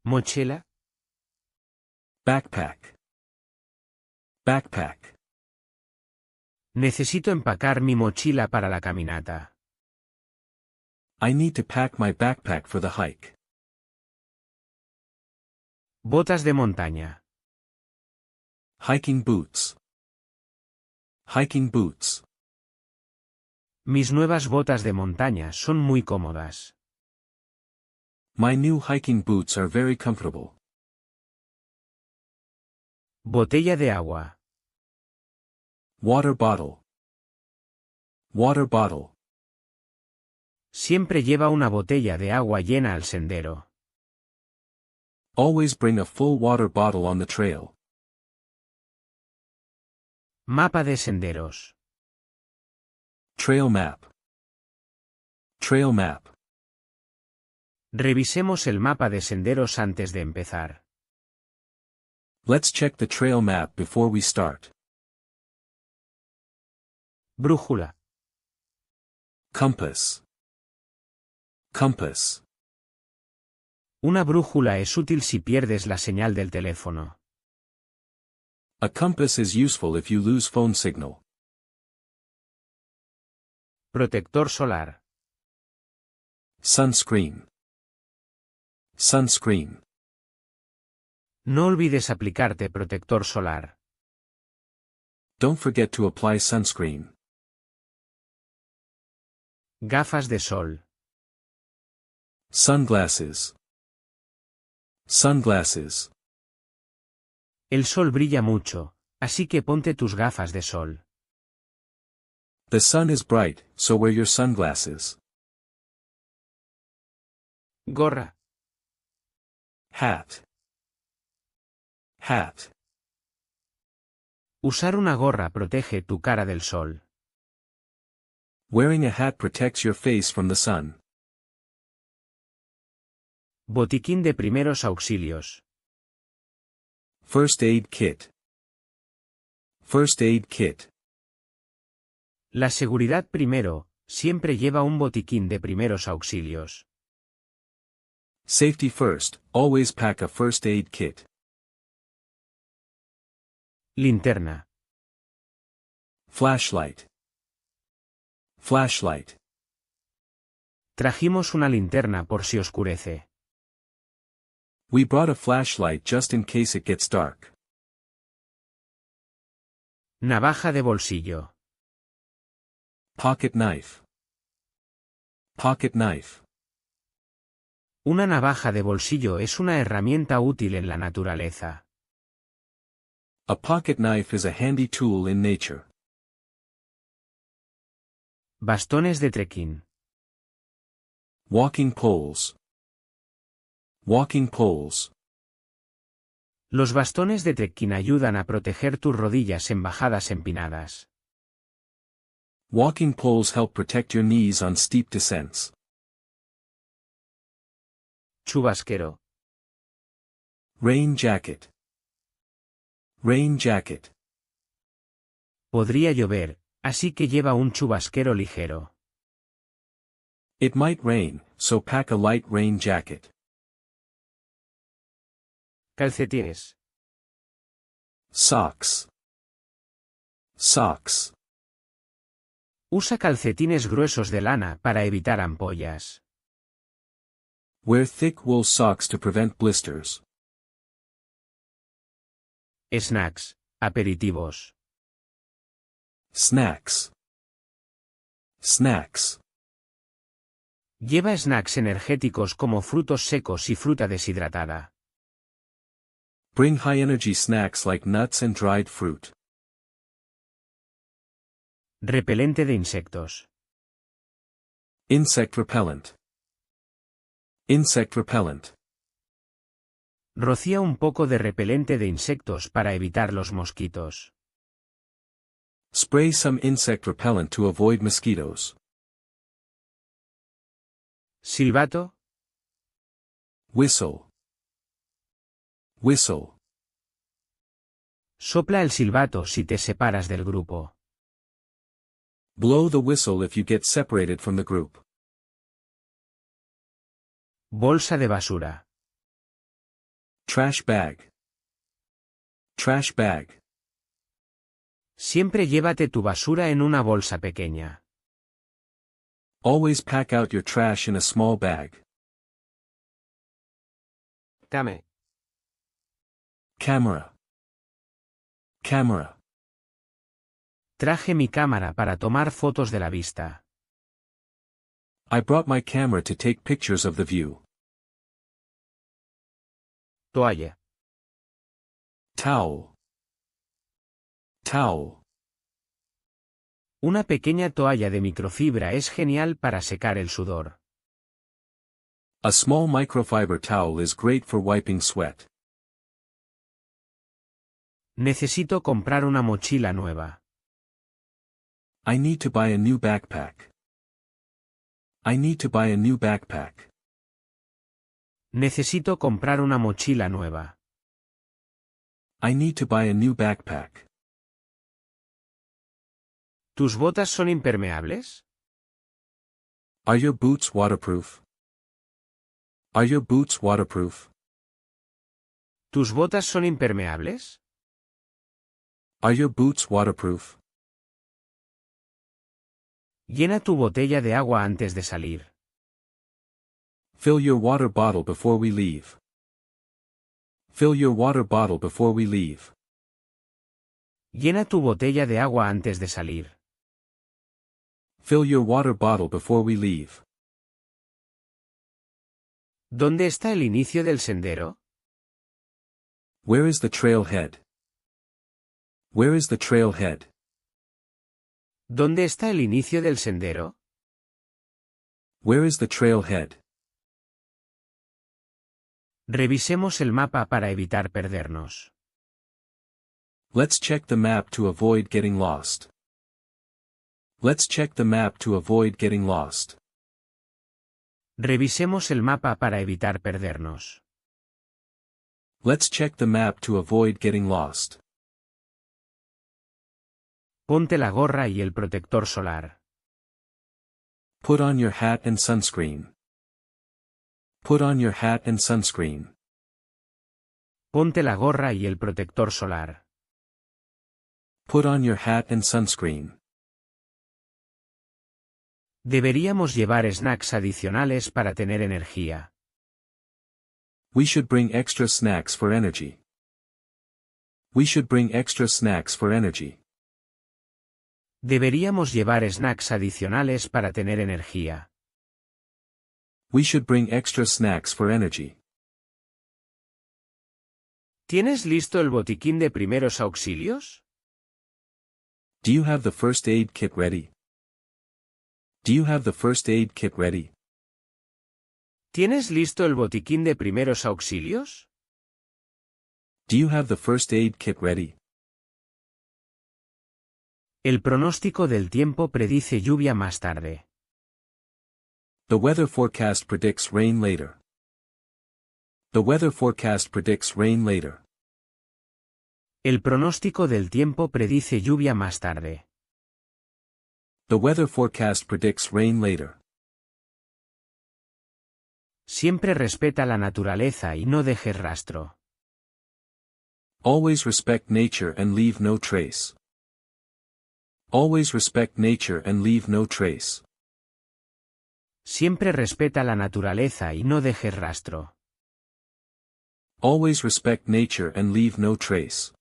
Mochila. Backpack. Backpack. Necesito empacar mi mochila para la caminata. I need to pack my backpack for the hike. Botas de montaña. Hiking boots. Hiking boots. Mis nuevas botas de montaña son muy cómodas. My new hiking boots are very comfortable. Botella de agua. Water bottle. Water bottle. Siempre lleva una botella de agua llena al sendero. Always bring a full water bottle on the trail. Mapa de senderos. Trail map. Trail map. Revisemos el mapa de senderos antes de empezar. Let's check the trail map before we start. Brújula. Compass. Compass. Una brújula es útil si pierdes la señal del teléfono. A compass is useful if you lose phone signal. Protector solar. Sunscreen. Sunscreen. No olvides aplicarte protector solar. Don't forget to apply sunscreen. Gafas de sol. Sunglasses. Sunglasses. El sol brilla mucho, así que ponte tus gafas de sol. The sun is bright, so wear your sunglasses. Gorra. Hat. Hat. Usar una gorra protege tu cara del sol. Wearing a hat protects your face from the sun. Botiquín de primeros auxilios. First aid kit. First aid kit. La seguridad primero, siempre lleva un botiquín de primeros auxilios. Safety first, always pack a first aid kit. Linterna. Flashlight. Flashlight. Trajimos una linterna por si oscurece. We brought a flashlight just in case it gets dark. Navaja de bolsillo. Pocket knife. Pocket knife. Una navaja de bolsillo es una herramienta útil en la naturaleza. A pocket knife is a handy tool in nature. Bastones de trekking. Walking poles. Walking poles. Los bastones de trekking ayudan a proteger tus rodillas en bajadas empinadas. Walking poles help protect your knees on steep descents. Chubasquero. Rain jacket. Rain jacket. Podría llover, así que lleva un chubasquero ligero. It might rain, so pack a light rain jacket. Calcetines. Socks. Socks. Usa calcetines gruesos de lana para evitar ampollas. Wear thick wool socks to prevent blisters. Snacks, aperitivos. Snacks. Snacks. Lleva snacks energéticos como frutos secos y fruta deshidratada. Bring high-energy snacks like nuts and dried fruit. Repelente de insectos. Insect repellent. Insect repellent. Rocía un poco de repelente de insectos para evitar los mosquitos. Spray some insect repellent to avoid mosquitoes. Silbato. Whistle. Whistle. Sopla el silbato si te separas del grupo. Blow the whistle if you get separated from the group. Bolsa de basura. Trash bag. Trash bag. Siempre llévate tu basura en una bolsa pequeña. Always pack out your trash in a small bag. Dame. Camera. Camera. Traje mi cámara para tomar fotos de la vista. I brought my camera to take pictures of the view. Toalla. Towel. Towel. Una pequeña toalla de microfibra es genial para secar el sudor. A small microfiber towel is great for wiping sweat. Necesito comprar una mochila nueva. I need to buy a new backpack. I need to buy a new backpack. Necesito comprar una mochila nueva. I need to buy a new backpack. ¿Tus botas son impermeables? Are your boots waterproof? Are your boots waterproof? ¿Tus botas son impermeables? Are your boots waterproof? Llena tu botella de agua antes de salir. Fill your water bottle before we leave. Fill your water bottle before we leave. Llena tu botella de agua antes de salir. Fill your water bottle before we leave. ¿Dónde está el inicio del sendero? Where is the trailhead? Where is the trailhead? ¿Dónde está el inicio del sendero? Where is the trailhead? Revisemos el mapa para evitar perdernos. Let's check the map to avoid getting lost. Let's check the map to avoid getting lost. Revisemos el mapa para evitar perdernos. Let's check the map to avoid getting lost. Ponte la gorra y el protector solar. Put on your hat and sunscreen. Put on your hat and sunscreen. Ponte la gorra y el protector solar. Put on your hat and sunscreen. Deberíamos llevar snacks adicionales para tener energía. We should bring extra snacks for energy. We should bring extra snacks for energy. Deberíamos llevar snacks adicionales para tener energía. We should bring extra snacks for energy. ¿Tienes listo el botiquín de primeros auxilios? Do you have the first aid kit ready? Do you have the first aid kit ready? ¿Tienes listo el botiquín de primeros auxilios? Do you have the first aid kit ready? El pronóstico del tiempo predice lluvia más tarde. The weather forecast predicts rain later. The weather forecast predicts rain later. El pronóstico del tiempo predice lluvia más tarde. The weather forecast predicts rain later. Siempre respeta la naturaleza y no dejes rastro. Always respect nature and leave no trace. Always respect nature and leave no trace. Siempre respeta la naturaleza y no dejes rastro. Always respect nature and leave no trace.